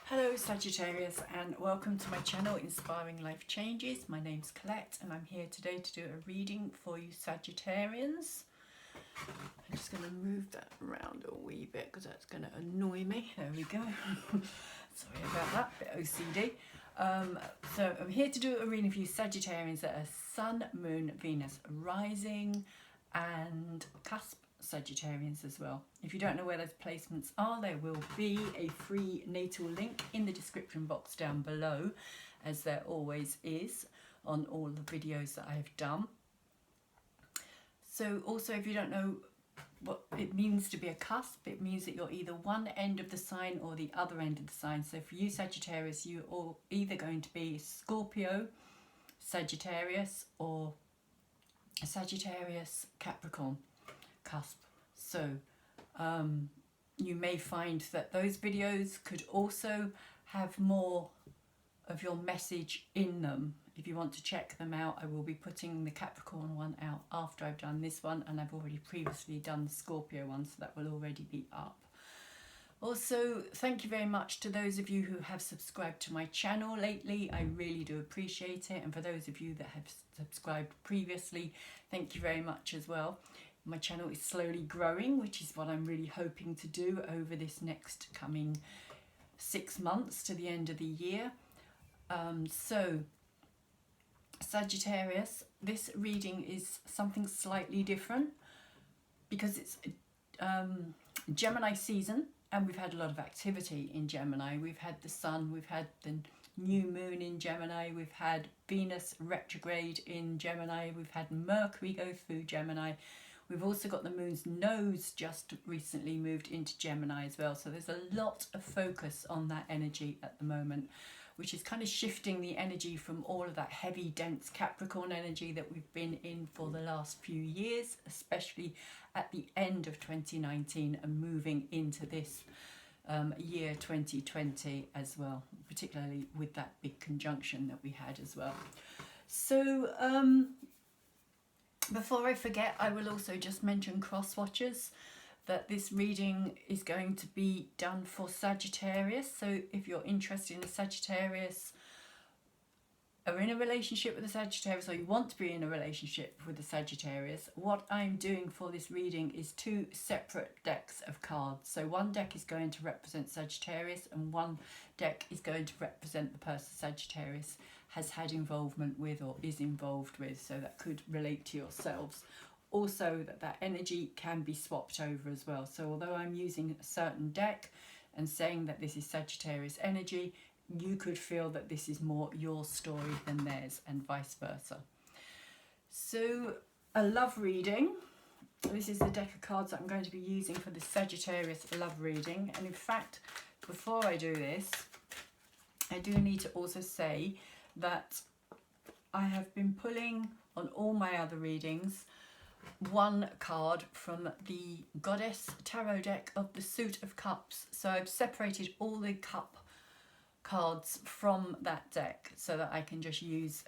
Hello Sagittarius, and welcome to my channel Inspiring Life Changes. My name's Colette and I'm here today to do a reading for you Sagittarians. I'm just going to move that around a wee bit because that's going to annoy me. There we go. Sorry about that, bit OCD. So I'm here to do a reading for you Sagittarians that are Sun, Moon, Venus, Rising and Cusp Sagittarians as well. If you don't know where those placements are, there will be a free natal link in the description box down below, as there always is on all the videos that I have done. So also, if you don't know what it means to be a cusp, it means that you're either one end of the sign or the other end of the sign. So for you Sagittarius, you're all either going to be Scorpio, Sagittarius, or Sagittarius, Capricorn cusp. So you may find that those videos could also have more of your message in them. If you want to check them out, I will be putting the Capricorn one out after I've done this one, and I've already previously done the Scorpio one, so that will already be up. Also, thank you very much to those of you who have subscribed to my channel lately. I really do appreciate it, and for those of you that have subscribed previously, thank you very much as well. My channel is slowly growing, which is what I'm really hoping to do over this next coming 6 months to the end of the year. So Sagittarius, this reading is something slightly different because it's Gemini season, and we've had a lot of activity in Gemini. We've had the Sun, we've had the new moon in Gemini, we've had Venus retrograde in Gemini, we've had Mercury go through Gemini. We've also got the moon's nose just recently moved into Gemini as well. So there's a lot of focus on that energy at the moment, which is kind of shifting the energy from all of that heavy, dense Capricorn energy that we've been in for the last few years, especially at the end of 2019 and moving into this year 2020 as well, particularly with that big conjunction that we had as well. So before I forget, I will also just mention cross watchers, that this reading is going to be done for Sagittarius. So if you're interested in a Sagittarius, are in a relationship with a Sagittarius, or you want to be in a relationship with a Sagittarius, what I'm doing for this reading is 2 separate decks of cards. So one deck is going to represent Sagittarius and one deck is going to represent the person Sagittarius has had involvement with or is involved with, so that could relate to yourselves. Also, that energy can be swapped over as well. So although I'm using a certain deck and saying that this is Sagittarius energy, you could feel that this is more your story than theirs, and vice versa. So a love reading. This is the deck of cards that I'm going to be using for the Sagittarius love reading. And in fact, before I do this, I do need to also say that I have been pulling on all my other readings one card from the Goddess Tarot deck of the Suit of Cups. So I've separated all the cup cards from that deck so that I can just use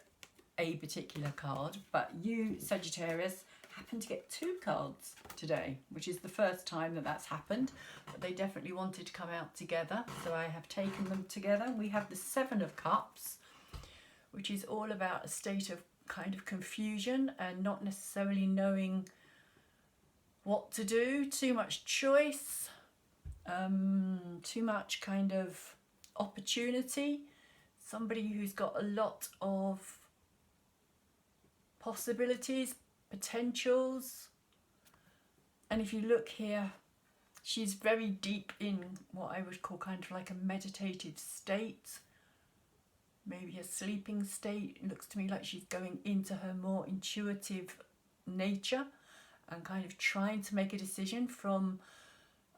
a particular card. But you Sagittarius happen to get 2 cards today, which is the first time that that's happened, but they definitely wanted to come out together, so I have taken them together. We have the 7 of Cups, which is all about a state of kind of confusion and not necessarily knowing what to do, too much choice, too much kind of opportunity, somebody who's got a lot of possibilities, potentials. And if you look here, she's very deep in what I would call kind of like a meditative state, maybe a sleeping state. It looks to me like she's going into her more intuitive nature and kind of trying to make a decision from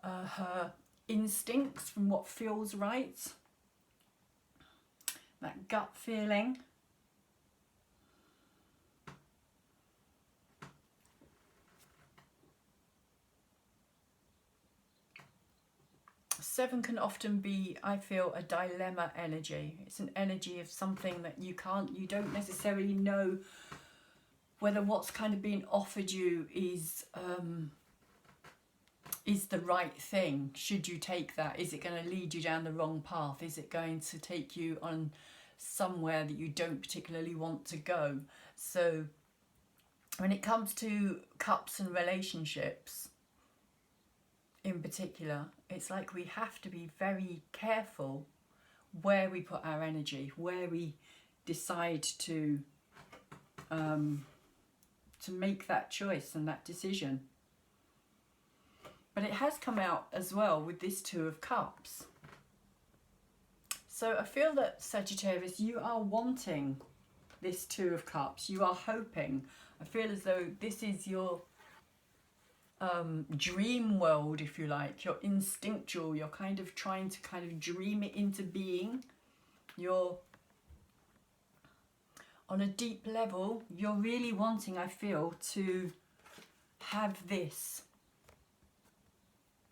her instincts, from what feels right, that gut feeling. Seven can often be, I feel, a dilemma energy. It's an energy of something that you don't necessarily know whether what's kind of being offered you is is the right thing? Should you take that? Is it going to lead you down the wrong path? Is it going to take you on somewhere that you don't particularly want to go? So when it comes to cups and relationships in particular, it's like we have to be very careful where we put our energy, where we decide to make that choice and that decision. But it has come out as well with this Two of Cups. So I feel that, Sagittarius, you are wanting this Two of Cups. You are hoping. I feel as though this is your dream world, if you like. You're instinctual. You're kind of trying to kind of dream it into being. You're on a deep level. You're really wanting, I feel, to have this.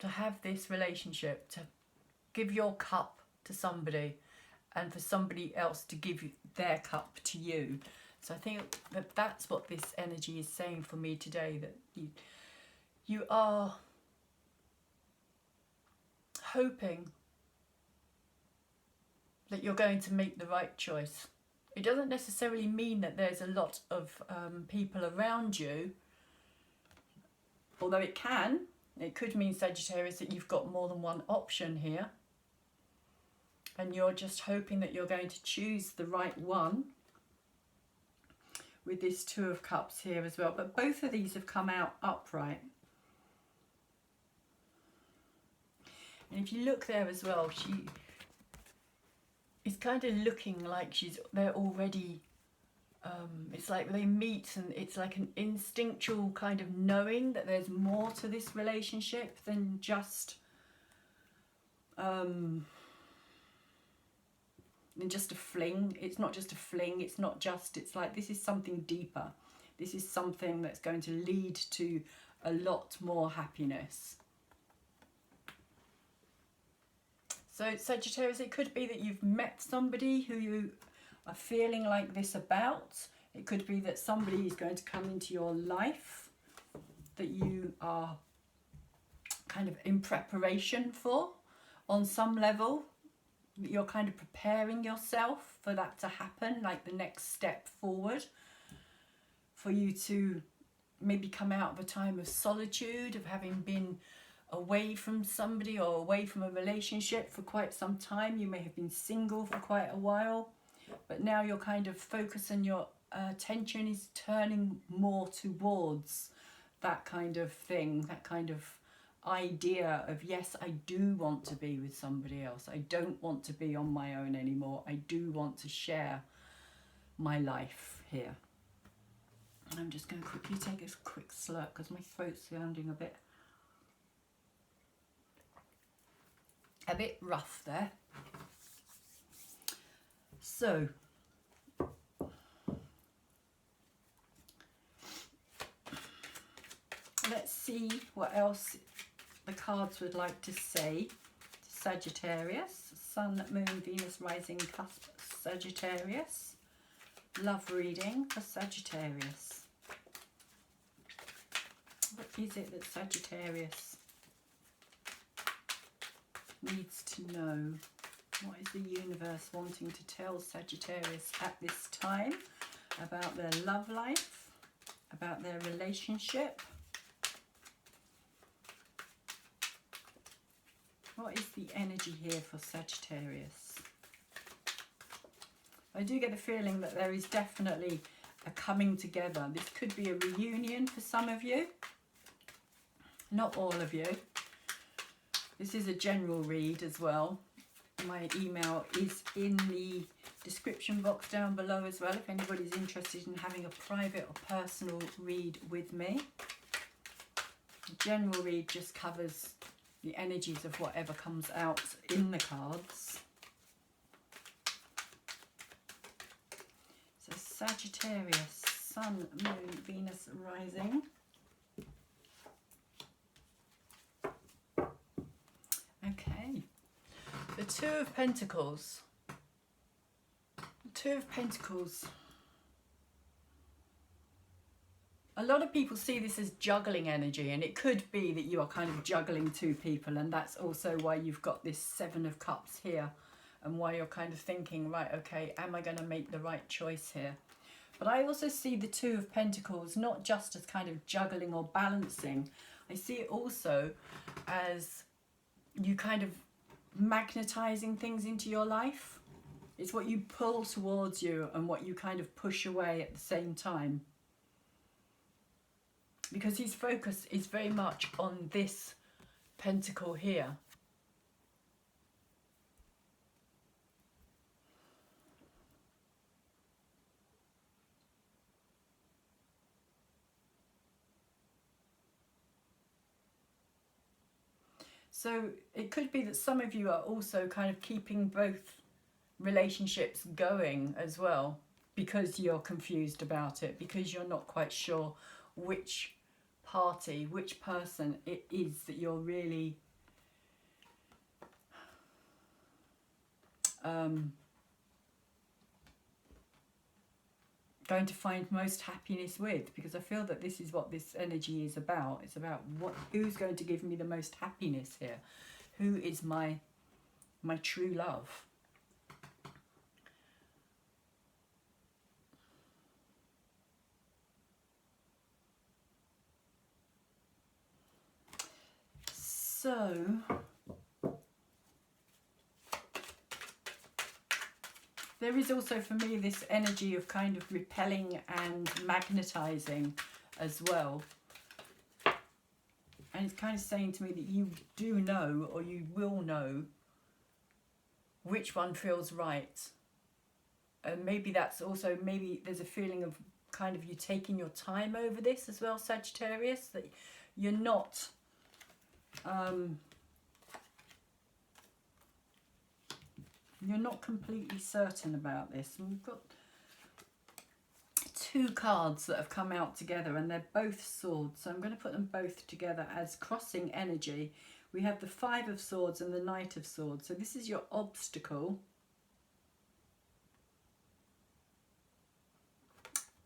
To have this relationship, to give your cup to somebody, and for somebody else to give their cup to you. So I think that that's what this energy is saying for me today, that you are hoping that you're going to make the right choice. It doesn't necessarily mean that there's a lot of people around you, although it can. It could mean, Sagittarius, that you've got more than one option here. And you're just hoping that you're going to choose the right one with this Two of Cups here as well. But both of these have come out upright. And if you look there as well, she is kind of looking like they're already... it's like they meet, and it's like an instinctual kind of knowing that there's more to this relationship than just a fling. It's not just a fling. It's not just, it's like this is something deeper. This is something that's going to lead to a lot more happiness. So Sagittarius, it could be that you've met somebody who you are feeling like this about. It could be that somebody is going to come into your life that you are kind of in preparation for on some level. You're kind of preparing yourself for that to happen, like the next step forward, for you to maybe come out of a time of solitude, of having been away from somebody or away from a relationship for quite some time. You may have been single for quite a while. But now you're kind of focusing, your attention is turning more towards that kind of thing, that kind of idea of, yes, I do want to be with somebody else. I don't want to be on my own anymore. I do want to share my life here. I'm just going to quickly take a quick slurp because my throat's sounding a bit rough there. So, let's see what else the cards would like to say to Sagittarius. Sun, Moon, Venus, Rising, Cusp, Sagittarius. Love reading for Sagittarius. What is it that Sagittarius needs to know? What is the universe wanting to tell Sagittarius at this time about their love life, about their relationship? What is the energy here for Sagittarius? I do get the feeling that there is definitely a coming together. This could be a reunion for some of you, not all of you. This is a general read as well. My email is in the description box down below as well if anybody's interested in having a private or personal read with me. The general read just covers the energies of whatever comes out in the cards. So Sagittarius, Sun, Moon, Venus, Rising. Okay. The Two of Pentacles. The Two of Pentacles. A lot of people see this as juggling energy, and it could be that you are kind of juggling two people, and that's also why you've got this Seven of Cups here, and why you're kind of thinking, right, okay, am I going to make the right choice here? But I also see the Two of Pentacles not just as kind of juggling or balancing. I see it also as you kind of magnetizing things into your life. It's what you pull towards you and what you kind of push away at the same time. Because his focus is very much on this pentacle here. So it could be that some of you are also kind of keeping both relationships going as well, because you're confused about it, because you're not quite sure which party, which person it is that you're really going to find most happiness with, because I feel that this is what this energy is about. It's about who's going to give me the most happiness here, who is my true love. So there is also for me this energy of kind of repelling and magnetizing as well. And it's kind of saying to me that you do know, or you will know, which one feels right. And maybe that's also, maybe there's a feeling of kind of you taking your time over this as well, Sagittarius, that you're not you're not completely certain about this. And we've got two cards that have come out together, and they're both swords, so I'm going to put them both together as crossing energy. We have the Five of Swords and the Knight of Swords. So this is your obstacle,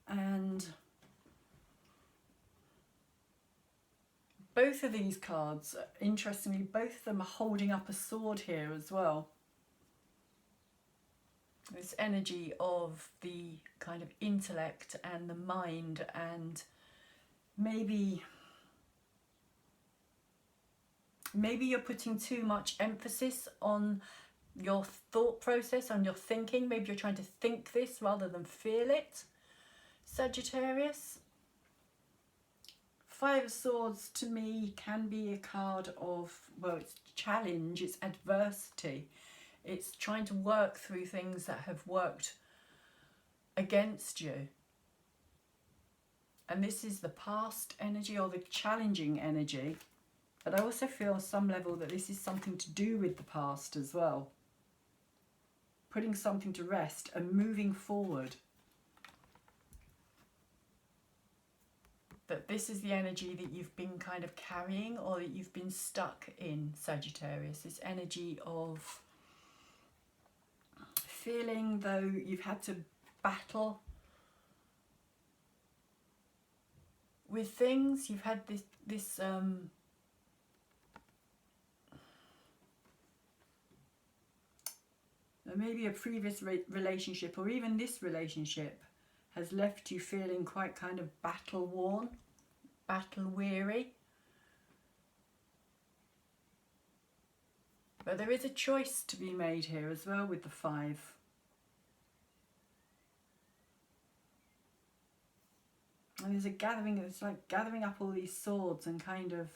and both of these cards, interestingly, both of them are holding up a sword here as well. This energy of the kind of intellect and the mind, and maybe you're putting too much emphasis on your thought process, on your thinking. Maybe you're trying to think this rather than feel it, Sagittarius. Five of Swords to me can be a card of, well, it's challenge, it's adversity. It's trying to work through things that have worked against you. And this is the past energy, or the challenging energy. But I also feel on some level that this is something to do with the past as well. Putting something to rest and moving forward. That this is the energy that you've been kind of carrying, or that you've been stuck in, Sagittarius. This energy of feeling though you've had to battle with things. You've had this maybe a previous relationship, or even this relationship, has left you feeling quite kind of battle worn, battle weary. But there is a choice to be made here as well with the Five. And there's a gathering, it's like gathering up all these swords and kind of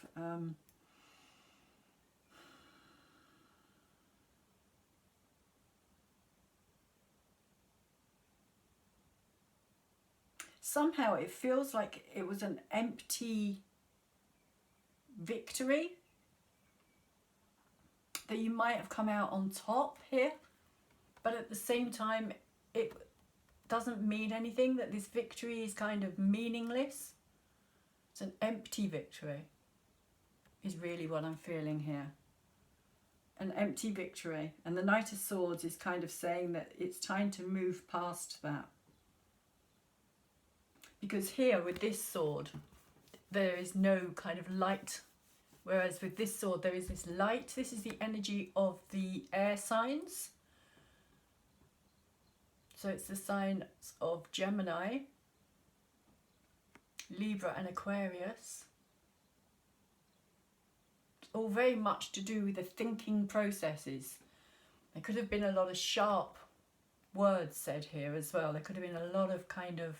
somehow it feels like it was an empty victory, that you might have come out on top here, but at the same time it doesn't mean anything, that this victory is kind of meaningless. It's an empty victory is really what I'm feeling here. An empty victory. And the Knight of Swords is kind of saying that it's time to move past that. Because here with this sword, there is no kind of light. Whereas with this sword, there is this light. This is the energy of the air signs. So it's the signs of Gemini, Libra and Aquarius. All very much to do with the thinking processes. There could have been a lot of sharp words said here as well. There could have been a lot of kind of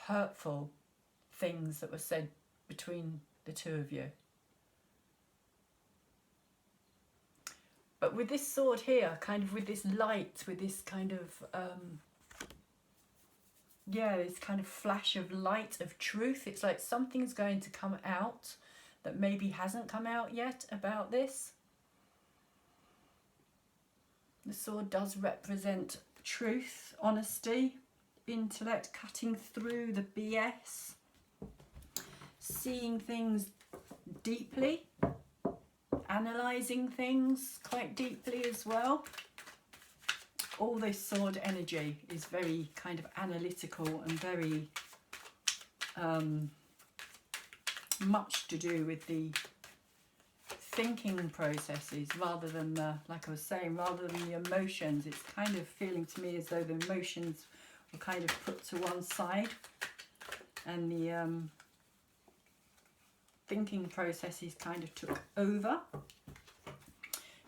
hurtful things that were said between the two of you. But with this sword here, kind of with this light, with this kind of, yeah, this kind of flash of light, of truth. It's like something's going to come out that maybe hasn't come out yet about this. The sword does represent truth, honesty, intellect, cutting through the BS, seeing things deeply, analysing things quite deeply as well. All this sword energy is very kind of analytical and very much to do with the thinking processes rather than the, like I was saying, rather than the emotions. It's kind of feeling to me as though the emotions were kind of put to one side and the thinking processes kind of took over.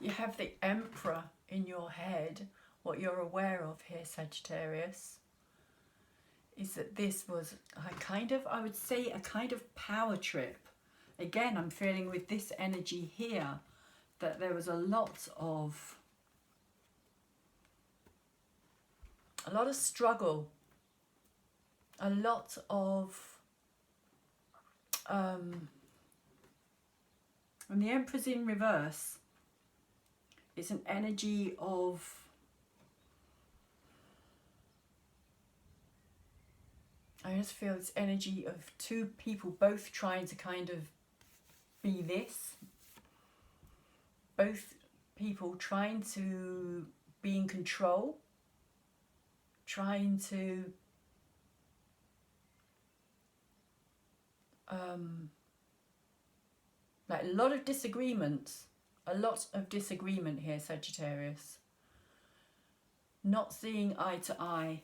You have the Emperor in your head. What you're aware of here, Sagittarius, is that this was a kind of, I would say, a kind of power trip. Again, I'm feeling with this energy here that there was a lot of struggle, a lot of when the Emperor's in reverse, it's an energy of I just feel this energy of two people both trying to kind of be this. Both people trying to be in control, trying to like a lot of disagreement here, Sagittarius. Not seeing eye to eye.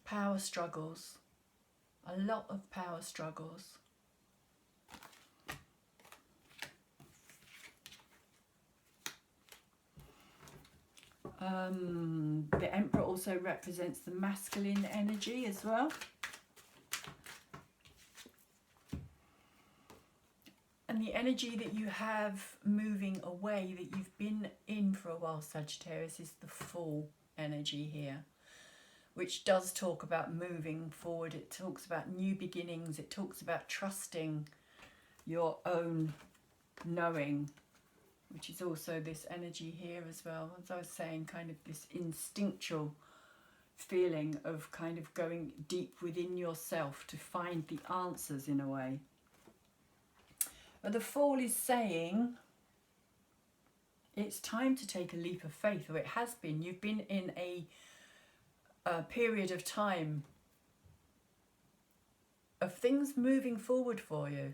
Power struggles. A lot of power struggles. The Emperor also represents the masculine energy as well. And the energy that you have moving away, that you've been in for a while, Sagittarius, is the Fool energy here, which does talk about moving forward. It talks about new beginnings. It talks about trusting your own knowing, which is also this energy here as well. As I was saying, kind of this instinctual feeling of kind of going deep within yourself to find the answers in a way. But the Fool is saying it's time to take a leap of faith, or it has been. You've been in a period of time of things moving forward for you,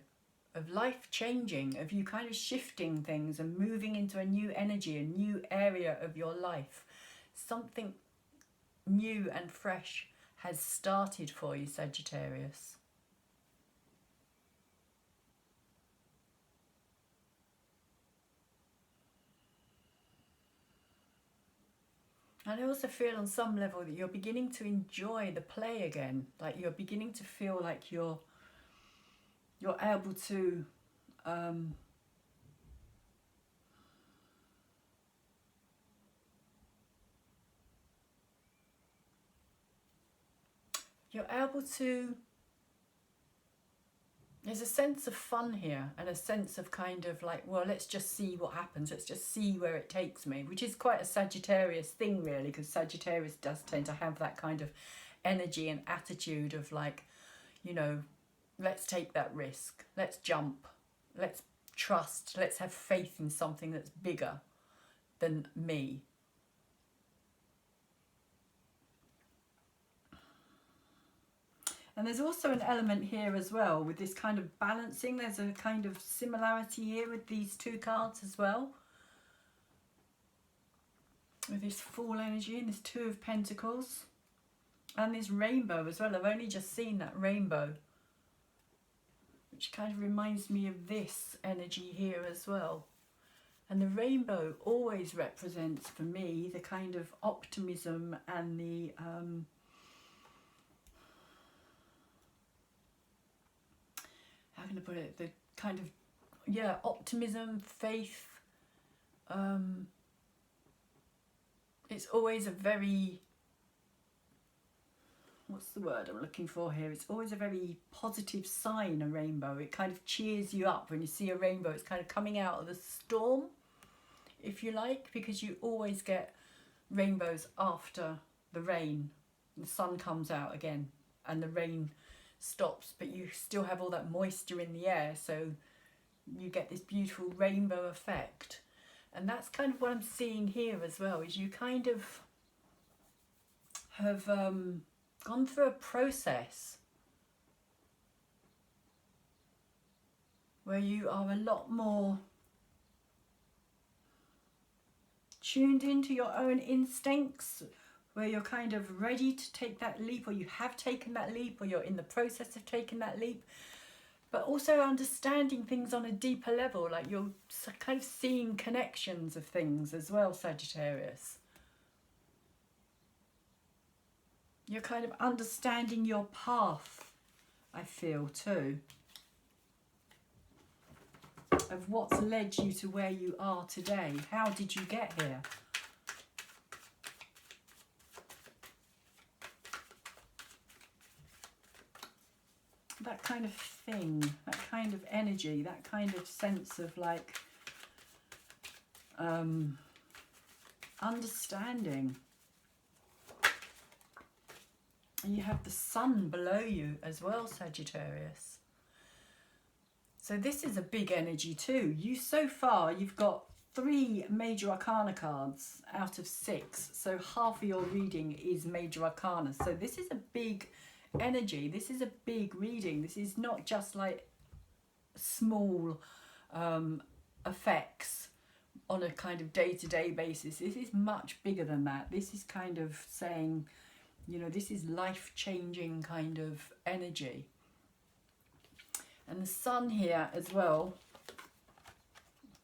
of life changing, of you kind of shifting things and moving into a new energy, a new area of your life. Something new and fresh has started for you, Sagittarius. And I also feel on some level that you're beginning to enjoy the play again. Like you're beginning to feel like you're able to there's a sense of fun here and a sense of kind of like, well, let's just see what happens. Let's just see where it takes me, which is quite a Sagittarius thing, really, because Sagittarius does tend to have that kind of energy and attitude of like, you know, let's take that risk. Let's jump. Let's trust. Let's have faith in something that's bigger than me. And there's also an element here as well with this kind of balancing. There's a kind of similarity here with these two cards as well. With this Fool energy and this Two of Pentacles. And this rainbow as well. I've only just seen that rainbow. Which kind of reminds me of this energy here as well. And the rainbow always represents for me the kind of optimism and the how can I put it, the kind of, yeah, optimism, faith. It's always a very, what's the word I'm looking for here? It's always a very positive sign, a rainbow. It kind of cheers you up when you see a rainbow. It's kind of coming out of the storm, if you like, because you always get rainbows after the rain. The sun comes out again and the rain stops, but you still have all that moisture in the air, so you get this beautiful rainbow effect. And that's kind of what I'm seeing here as well, is you kind of have gone through a process where you are a lot more tuned into your own instincts, where you're kind of ready to take that leap, or you have taken that leap, or you're in the process of taking that leap, but also understanding things on a deeper level, like you're kind of seeing connections of things as well, Sagittarius. You're kind of understanding your path, I feel, too, of what's led you to where you are today. How did you get here? That kind of thing, that kind of energy, that kind of sense of like understanding. And you have the sun below you as well, Sagittarius. So this is a big energy too. So far you've got 3 major arcana cards out of 6. So half of your reading is major arcana. So this is a big energy. This is a big reading. This is not just like small effects on a kind of day-to-day basis. This is much bigger than that. This is kind of saying, you know, this is life-changing kind of energy. And the sun here as well.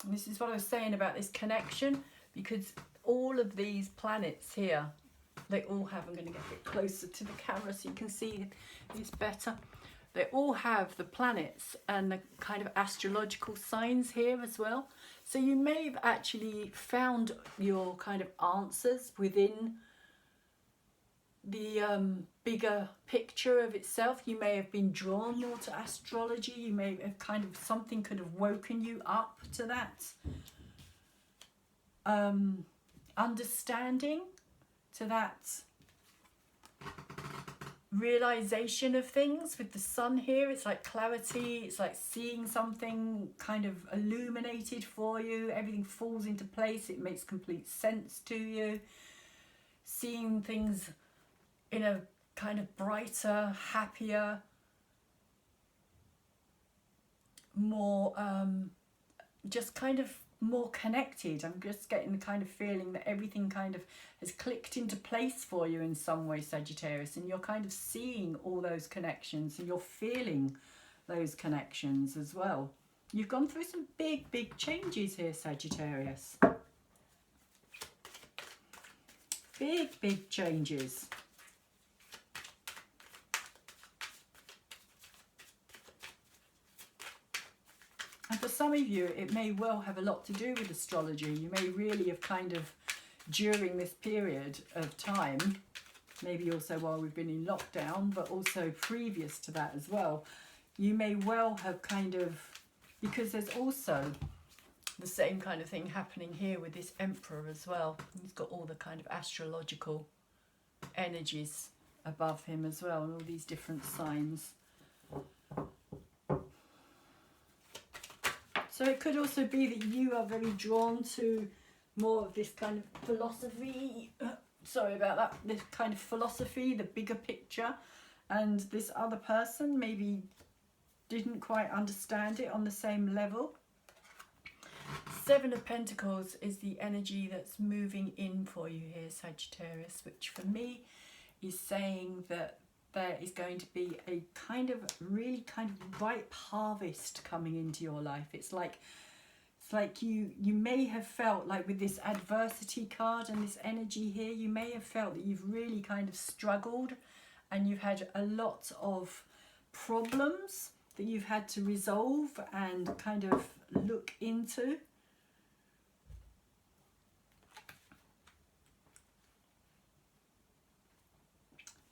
And this is what I was saying about this connection, because all of these planets here, they all have, I'm going to get a bit closer to the camera so you can see this better. They all have the planets and the kind of astrological signs here as well. So you may have actually found your kind of answers within the bigger picture of itself. You may have been drawn more to astrology. You may have kind of, something could have woken you up to that understanding, to that realization of things. With the sun here, it's like clarity, it's like seeing something kind of illuminated for you. Everything falls into place, it makes complete sense to you. Seeing things in a kind of brighter, happier, more just kind of more connected. I'm just getting the kind of feeling that everything kind of has clicked into place for you in some way, Sagittarius, and you're kind of seeing all those connections and you're feeling those connections as well. You've gone through some big, big changes here, Sagittarius. Big, big changes. And for some of you, it may well have a lot to do with astrology. You may really have kind of, during this period of time, maybe also while we've been in lockdown, but also previous to that as well, you may well have kind of, because there's also the same kind of thing happening here with this Emperor as well. He's got all the kind of astrological energies above him as well, and all these different signs. So it could also be that you are very drawn to more of this kind of philosophy, sorry about that, this kind of philosophy, the bigger picture, and this other person maybe didn't quite understand it on the same level. Seven of Pentacles is the energy that's moving in for you here, Sagittarius, which for me is saying that there is going to be a kind of really kind of ripe harvest coming into your life. It's like you may have felt like with this adversity card and this energy here, you may have felt that you've really kind of struggled and you've had a lot of problems that you've had to resolve and kind of look into.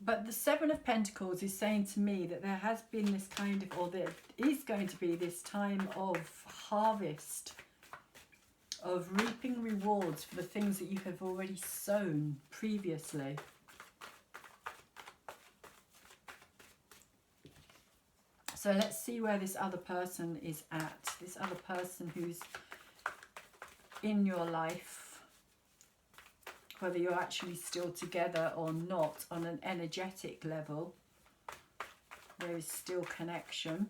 But the Seven of Pentacles is saying to me that there has been this kind of, or there is going to be this time of harvest, of reaping rewards for the things that you have already sown previously. So let's see where this other person is at. This other person who's in your life, whether you're actually still together or not on an energetic level, there is still connection.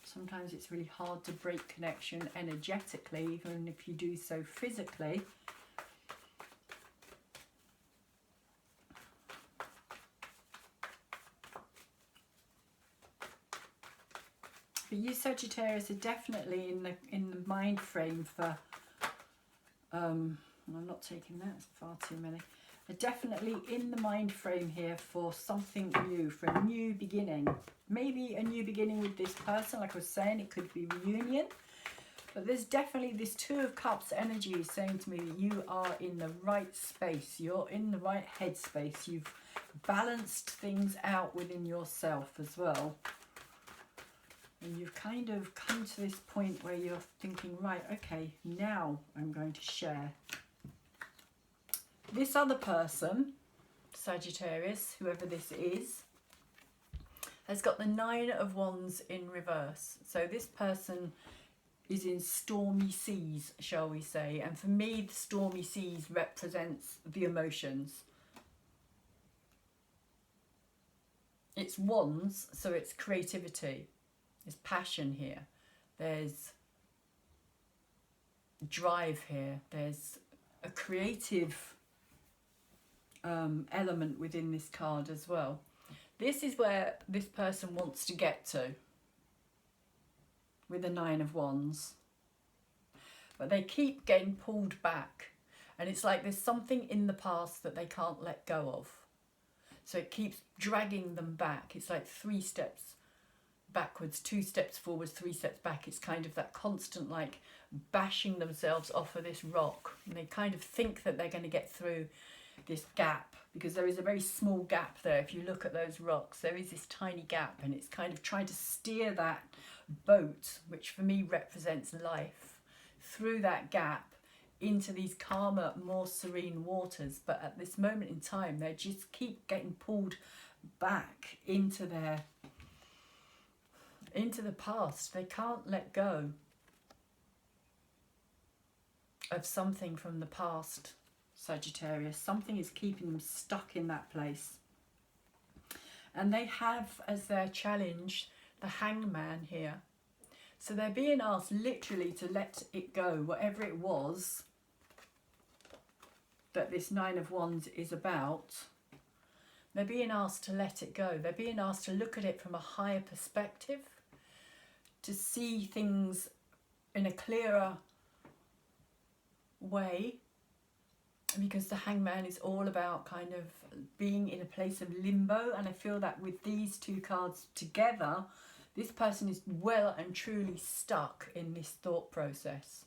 Sometimes it's really hard to break connection energetically, even if you do so physically. But you Sagittarius are definitely in the mind frame for I'm not taking that, it's far too many. They're definitely in the mind frame here for something new, for a new beginning. Maybe a new beginning with this person, like I was saying, it could be reunion. But there's definitely this Two of Cups energy saying to me that you are in the right space. You're in the right headspace. You've balanced things out within yourself as well. And you've kind of come to this point where you're thinking, right, okay, now I'm going to share. This other person, Sagittarius, whoever this is, has got the Nine of Wands in reverse. So this person is in stormy seas, shall we say. And for me, the stormy seas represents the emotions. It's wands, so it's creativity. There's passion here. There's drive here. There's a creative element within this card as well. This is where this person wants to get to with the Nine of Wands. But they keep getting pulled back. And it's like there's something in the past that they can't let go of. So it keeps dragging them back. It's like 3 steps backwards, 2 steps forwards, 3 steps back. It's kind of that constant like bashing themselves off of this rock. And they kind of think that they're going to get through this gap, because there is a very small gap there. If you look at those rocks, there is this tiny gap, and it's kind of trying to steer that boat, which for me represents life, through that gap into these calmer, more serene waters. But at this moment in time, they just keep getting pulled back into the past. They can't let go of something from the past, Sagittarius. Something is keeping them stuck in that place. And they have as their challenge the Hangman here. So they're being asked literally to let it go, whatever it was that this Nine of Wands is about. They're being asked to let it go. They're being asked to look at it from a higher perspective, to see things in a clearer way, because the Hangman is all about kind of being in a place of limbo. And I feel that with these 2 cards together, this person is well and truly stuck in this thought process.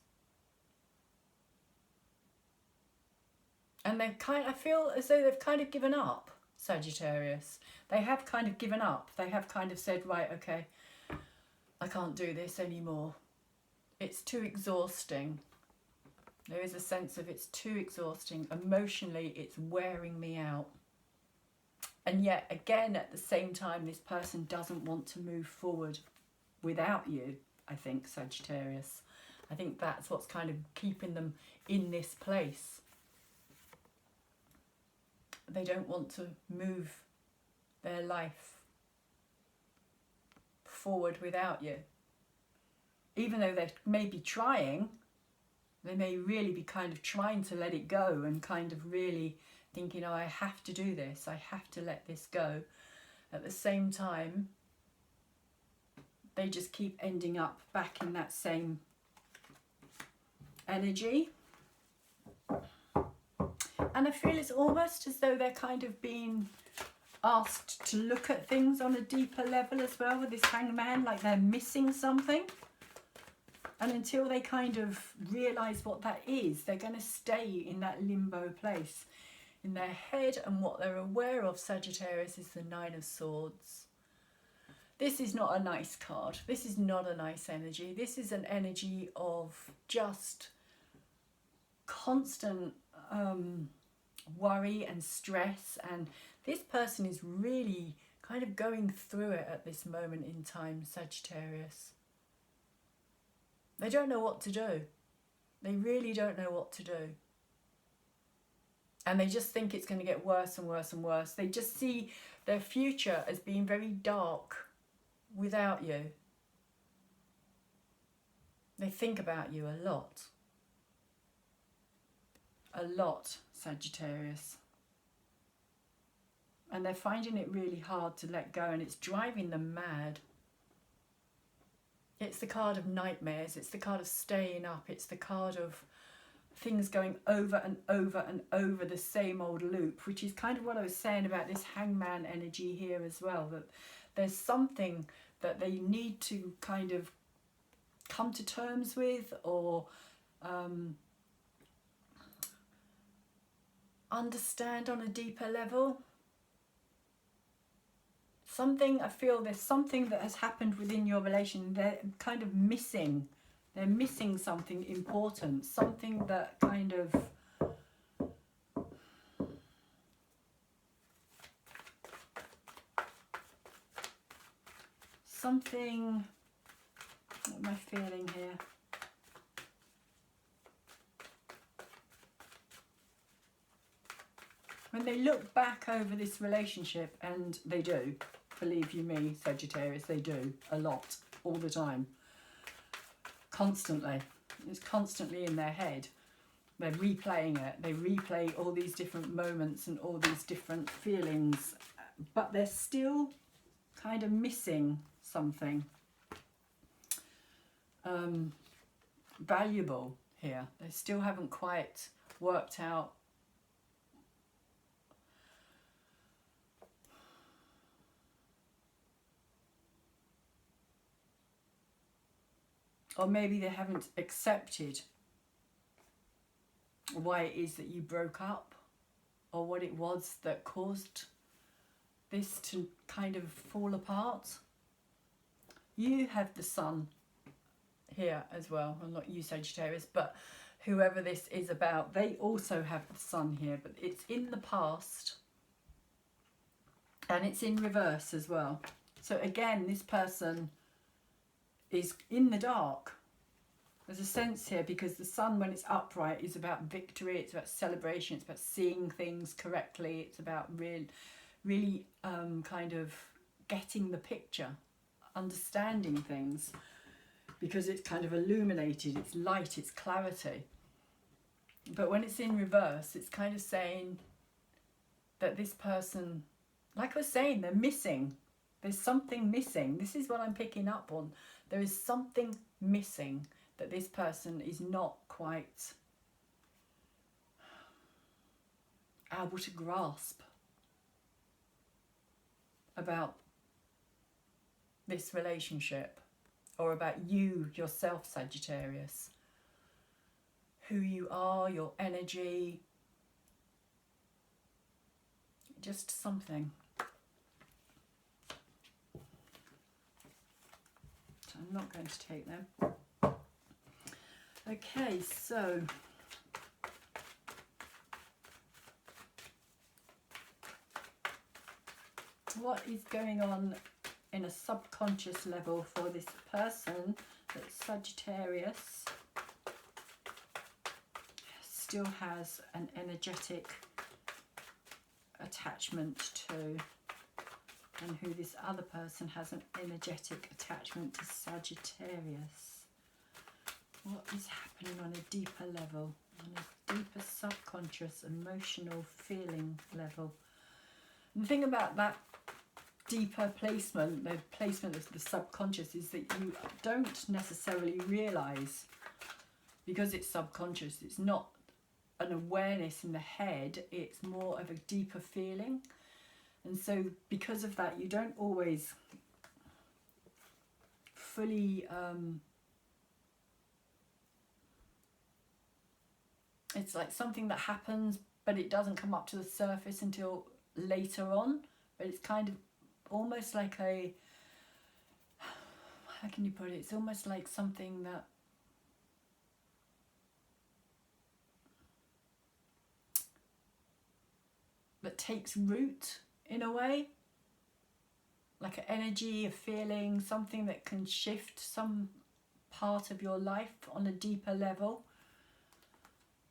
And they've I feel as though they've kind of given up, Sagittarius. They have kind of given up. They have kind of said, right, okay, I can't do this anymore. It's too exhausting. There is a sense of it's too exhausting. Emotionally, it's wearing me out. And yet, again, at the same time, this person doesn't want to move forward without you, I think, Sagittarius. I think that's what's kind of keeping them in this place. They don't want to move their life forward without you. Even though they may be trying, they may really be kind of trying to let it go and kind of really thinking, oh, I have to do this, I have to let this go. At the same time, they just keep ending up back in that same energy. And I feel it's almost as though they're kind of being asked to look at things on a deeper level as well with this hangman, like they're missing something. And until they kind of realise what that is, they're going to stay in that limbo place in their head. And what they're aware of, Sagittarius, is the Nine of Swords. This is not a nice card. This is not a nice energy. This is an energy of just constant worry and stress. And this person is really kind of going through it at this moment in time, Sagittarius. They don't know what to do. They really don't know what to do. And they just think it's going to get worse and worse and worse. They just see their future as being very dark without you. They think about you a lot. A lot, Sagittarius. And they're finding it really hard to let go, and it's driving them mad. It's the card of nightmares, it's the card of staying up, it's the card of things going over and over and over the same old loop, which is kind of what I was saying about this hangman energy here as well, that there's something that they need to kind of come to terms with, or understand on a deeper level. Something, I feel there's something that has happened within your relation. They're kind of missing. They're missing something important. Something that kind of... Something... What am I feeling here? When they look back over this relationship, and they do, believe you me, Sagittarius, they do a lot, all the time, constantly. It's constantly in their head. They're replaying it. They replay all these different moments and all these different feelings, but they're still kind of missing something valuable here. They still haven't quite worked out or maybe they haven't accepted why it is that you broke up, or what it was that caused this to kind of fall apart. You have the Sun here as well, well, not you, Sagittarius, but whoever this is about, they also have the Sun here, but it's in the past and it's in reverse as well. So again, this person is in the dark. There's a sense here, because the Sun, when it's upright, is about victory, it's about celebration, it's about seeing things correctly, it's about really kind of getting the picture, understanding things, because it's kind of illuminated, it's light, it's clarity. But when it's in reverse, it's kind of saying that this person, like I was saying, they're missing. There's something missing. This is what I'm picking up on. There is something missing that this person is not quite able to grasp about this relationship, or about you yourself, Sagittarius. Who you are, your energy, just something. So I'm not going to take them. Okay, so what is going on in a subconscious level for this person that Sagittarius still has an energetic attachment to? and who this other person has an energetic attachment to Sagittarius. What is happening on a deeper level, on a deeper subconscious, emotional, feeling level? And the thing about that deeper placement, the placement of the subconscious, is that you don't necessarily realise, because it's subconscious, it's not an awareness in the head, it's more of a deeper feeling. And so because of that, you don't always fully it's like something that happens, but it doesn't come up to the surface until later on. But it's kind of almost like a, how can you put it, it's almost like something that takes root in a way, like an energy, a feeling, something that can shift some part of your life on a deeper level,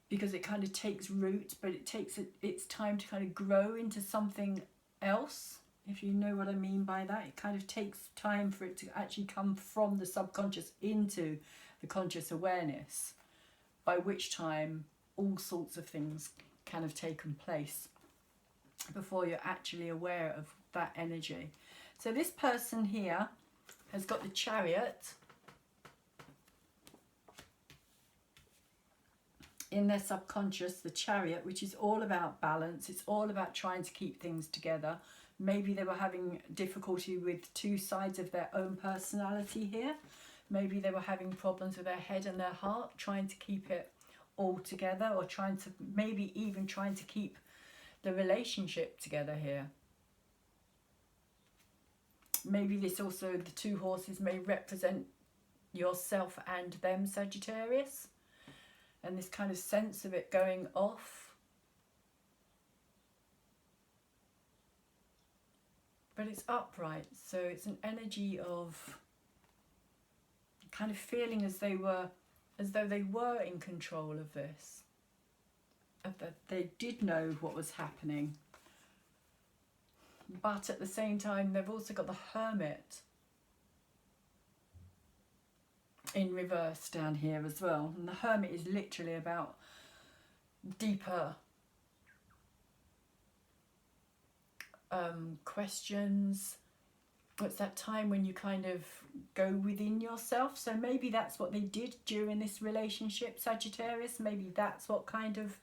because it kind of takes root, but it takes its time to kind of grow into something else, if you know what I mean by that. It kind of takes time for it to actually come from the subconscious into the conscious awareness, by which time all sorts of things can have taken place before you're actually aware of that energy. So this person here has got the Chariot in their subconscious, the Chariot, which is all about balance. It's all about trying to keep things together. Maybe they were having difficulty with two sides of their own personality here. Maybe they were having problems with their head and their heart, trying to keep it all together, or maybe even trying to keep the relationship together here. Maybe this also, the two horses may represent yourself and them, Sagittarius, and this kind of sense of it going off. But it's upright, so it's an energy of kind of feeling as though they were in control of this, that they did know what was happening. But at the same time, they've also got the Hermit in reverse down here as well. And the Hermit is literally about deeper questions. It's that time when you kind of go within yourself. So maybe that's what they did during this relationship, Sagittarius. Maybe that's what kind of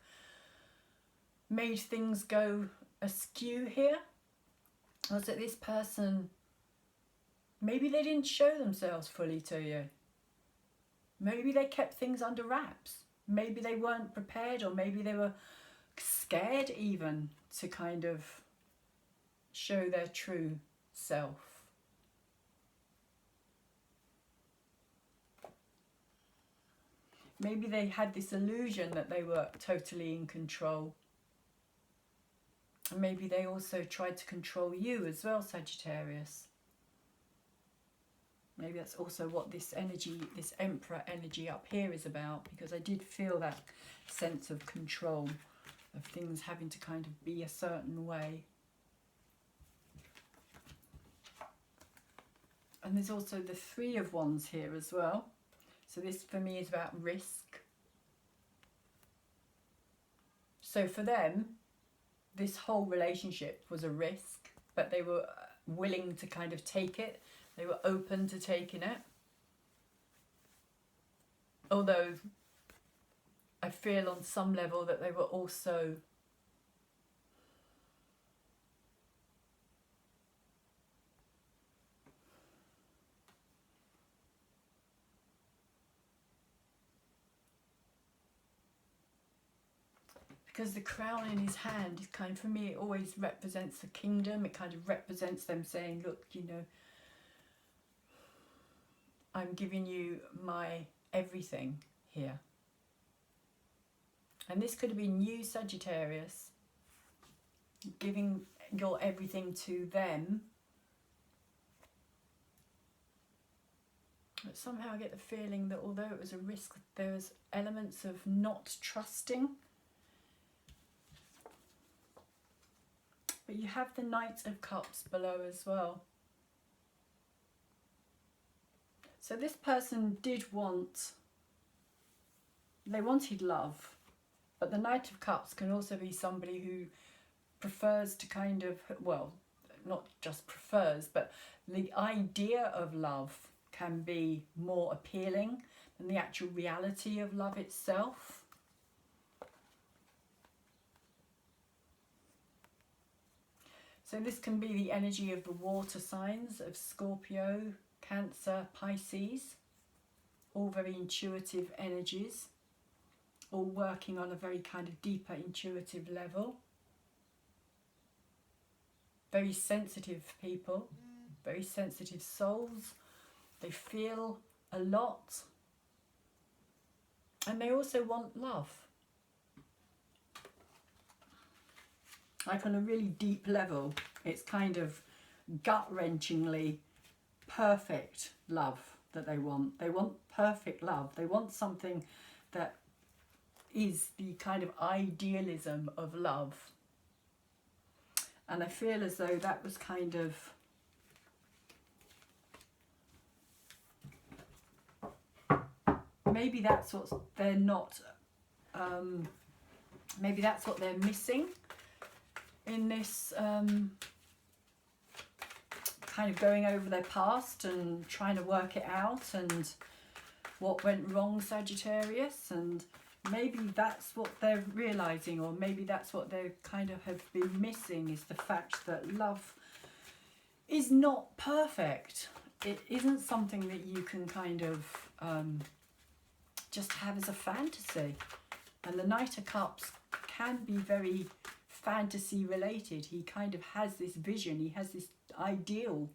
made things go askew here. Was that this person, maybe they didn't show themselves fully to you. Maybe they kept things under wraps. Maybe they weren't prepared, or maybe they were scared even to kind of show their true self. Maybe they had this illusion that they were totally in control. And maybe they also tried to control you as well, Sagittarius. Maybe that's also what this energy, this Emperor energy up here is about, because I did feel that sense of control, of things having to kind of be a certain way. And there's also the Three of Wands here as well. So this for me is about risk. So for them, this whole relationship was a risk, but they were willing to kind of take it. They were open to taking it. Although I feel on some level that they were also because the crown in his hand is kind of, for me, it always represents the kingdom. It kind of represents them saying, look, you know, I'm giving you my everything here. And this could have been you, Sagittarius, giving your everything to them. But somehow I get the feeling that although it was a risk, there was elements of not trusting. But you have the Knight of Cups below as well. So this person did want, they wanted love. But the Knight of Cups can also be somebody who prefers to kind of, well, not just prefers, but the idea of love can be more appealing than the actual reality of love itself. So this can be the energy of the water signs of Scorpio, Cancer, Pisces, all very intuitive energies, all working on a very kind of deeper intuitive level. Very sensitive people, very sensitive souls. They feel a lot, and they also want love. Like on a really deep level, it's kind of gut-wrenchingly perfect love that they want. They want perfect love. They want something that is the kind of idealism of love. And I feel as though that was kind of maybe that's what they're not, maybe that's what they're missing in this kind of going over their past and trying to work it out and what went wrong, Sagittarius, and maybe that's what they're realising, or maybe that's what they kind of have been missing, is the fact that love is not perfect. It isn't something that you can kind of just have as a fantasy. And the Knight of Cups can be very fantasy related. He kind of has this vision, he has this ideal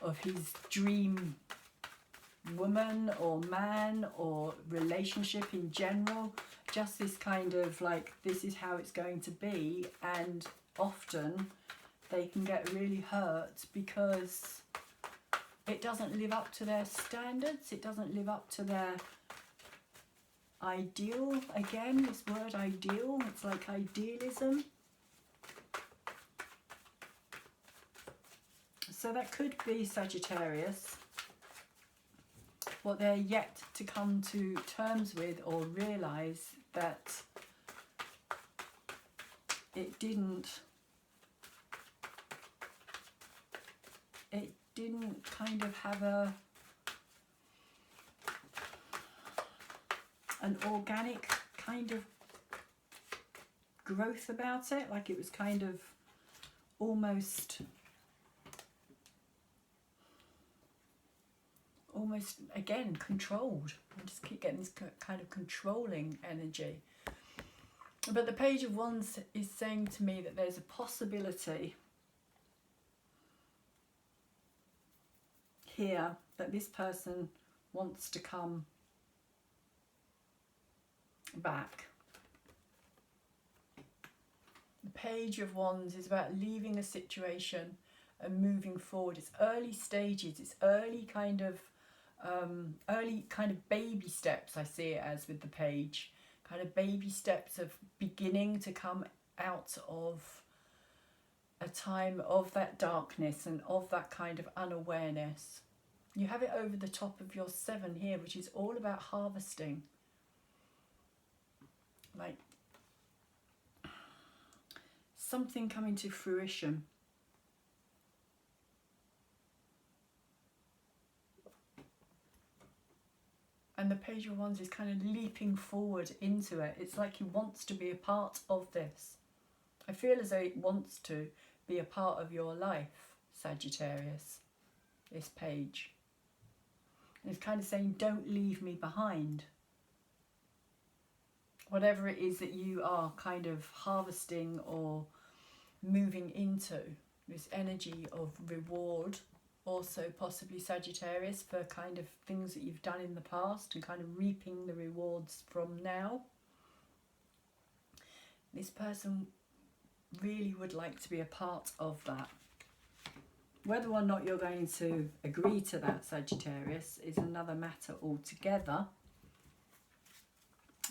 of his dream woman or man or relationship in general, just this kind of like, this is how it's going to be, and often they can get really hurt because it doesn't live up to their standards, it doesn't live up to their ideal. Again, this word ideal, it's like idealism. So that could be Sagittarius, what they're yet to come to terms with or realise that it didn't kind of have an organic kind of growth about it, like it was kind of almost again controlled. I just keep getting this kind of controlling energy. But the Page of Wands is saying to me that there's a possibility here that this person wants to come back. The Page of Wands is about leaving a situation and moving forward. It's early stages, it's early kind of baby steps. I see it as with the page, kind of baby steps of beginning to come out of a time of that darkness and of that kind of unawareness. You have it over the top of your 7 here, which is all about harvesting, like something coming to fruition. And the Page of Wands is kind of leaping forward into it. It's like he wants to be a part of this. I feel as though it wants to be a part of your life, Sagittarius, this page. And it's kind of saying, don't leave me behind. Whatever it is that you are kind of harvesting or moving into, this energy of reward, also possibly Sagittarius, for kind of things that you've done in the past and kind of reaping the rewards from now. This person really would like to be a part of that. Whether or not you're going to agree to that, Sagittarius, is another matter altogether.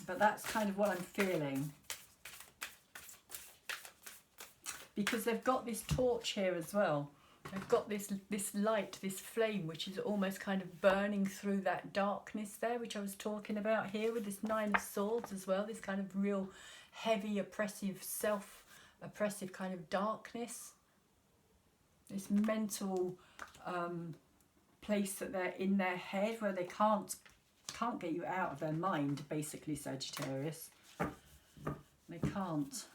But that's kind of what I'm feeling. because they've got this torch here as well. They've got this light, this flame, which is almost kind of burning through that darkness there, which I was talking about here with this Nine of Swords as well. This kind of real heavy, oppressive, self-oppressive kind of darkness. This mental place that they're in their head where they can't get you out of their mind, basically, Sagittarius. They can't.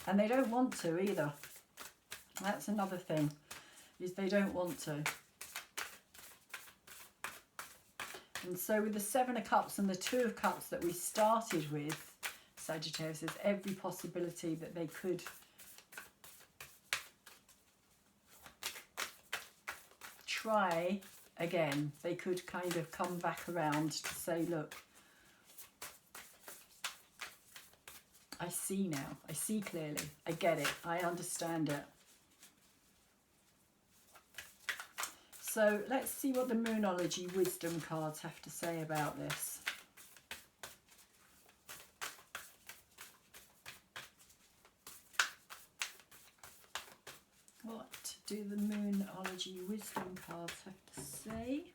And they don't want to either. That's another thing, is they don't want to. And so with the Seven of Cups and the Two of Cups that we started with, Sagittarius, there's every possibility that they could try again. They could kind of come back around to say, look, I see now. I see clearly. I get it. I understand it. So let's see what the Moonology wisdom cards have to say about this. What do the Moonology wisdom cards have to say?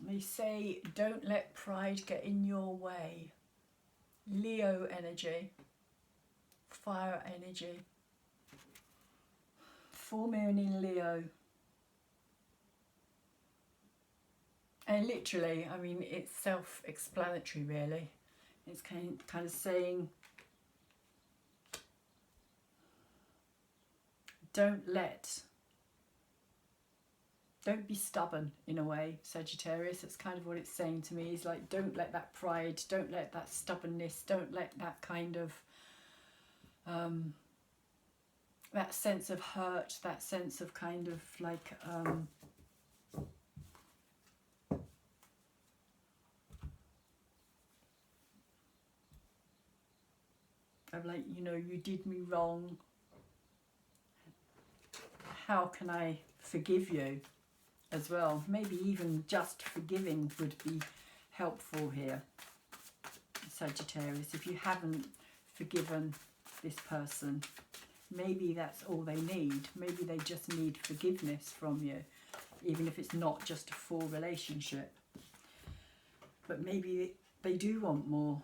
They say, don't let pride get in your way. Leo energy, fire energy, full moon in Leo. And literally, I mean, it's self-explanatory really. It's kind of saying, don't be stubborn in a way, Sagittarius. That's kind of what it's saying to me. Is like, don't let that pride, don't let that stubbornness, don't let that kind of, that sense of hurt, that sense of kind of like, of like, you know, you did me wrong. How can I forgive you? As well, maybe even just forgiving would be helpful here, Sagittarius. If you haven't forgiven this person, maybe that's all they need. Maybe they just need forgiveness from you, even if it's not just a full relationship. But maybe they do want more.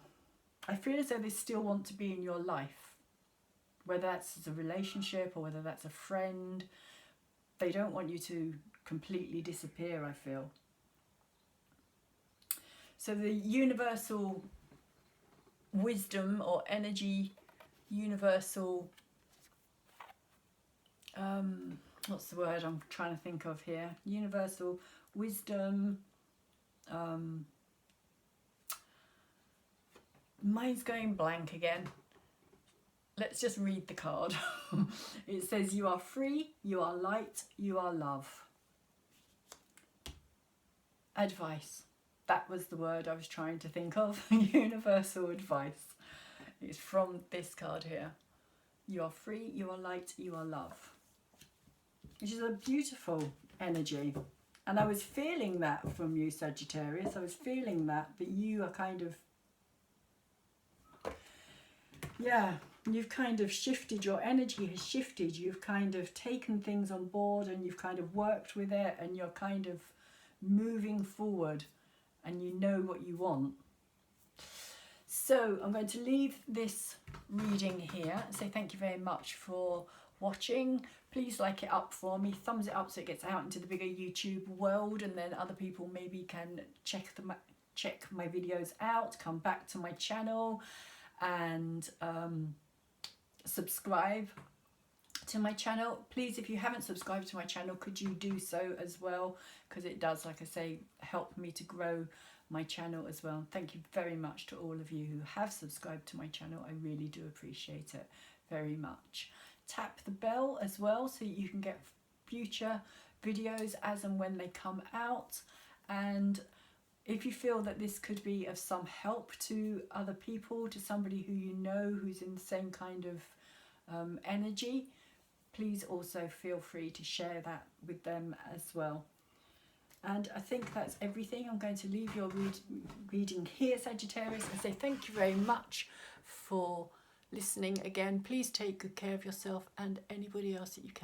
I feel as though they still want to be in your life, whether that's as a relationship or whether that's a friend. They don't want you to completely disappear, I feel. So the universal wisdom or energy, universal, what's the word I'm trying to think of here? Universal wisdom, mine's going blank again. Let's just read the card. It says, you are free, you are light, you are love. Advice. That was the word I was trying to think of. Universal advice. It's from this card here. You are free, you are light, you are love. Which is a beautiful energy. And I was feeling that from you, Sagittarius. I was feeling that you are kind of, yeah, you've kind of shifted, your energy has shifted. You've kind of taken things on board and you've kind of worked with it and you're kind of moving forward and you know what you want. So I'm going to leave this reading here and say thank you very much for watching. Please like it up for me, thumbs it up so it gets out into the bigger YouTube world, and then other people maybe can check my videos out, come back to my channel and subscribe to my channel. Please, if you haven't subscribed to my channel, could you do so as well, because it does, like I say, help me to grow my channel as well. Thank you very much to all of you who have subscribed to my channel. I really do appreciate it very much. Tap the bell as well so you can get future videos as and when they come out. And if you feel that this could be of some help to other people, to somebody who you know who's in the same kind of energy, please also feel free to share that with them as well. And I think that's everything. I'm going to leave your reading here, Sagittarius, and say thank you very much for listening again. Please take good care of yourself and anybody else that you can.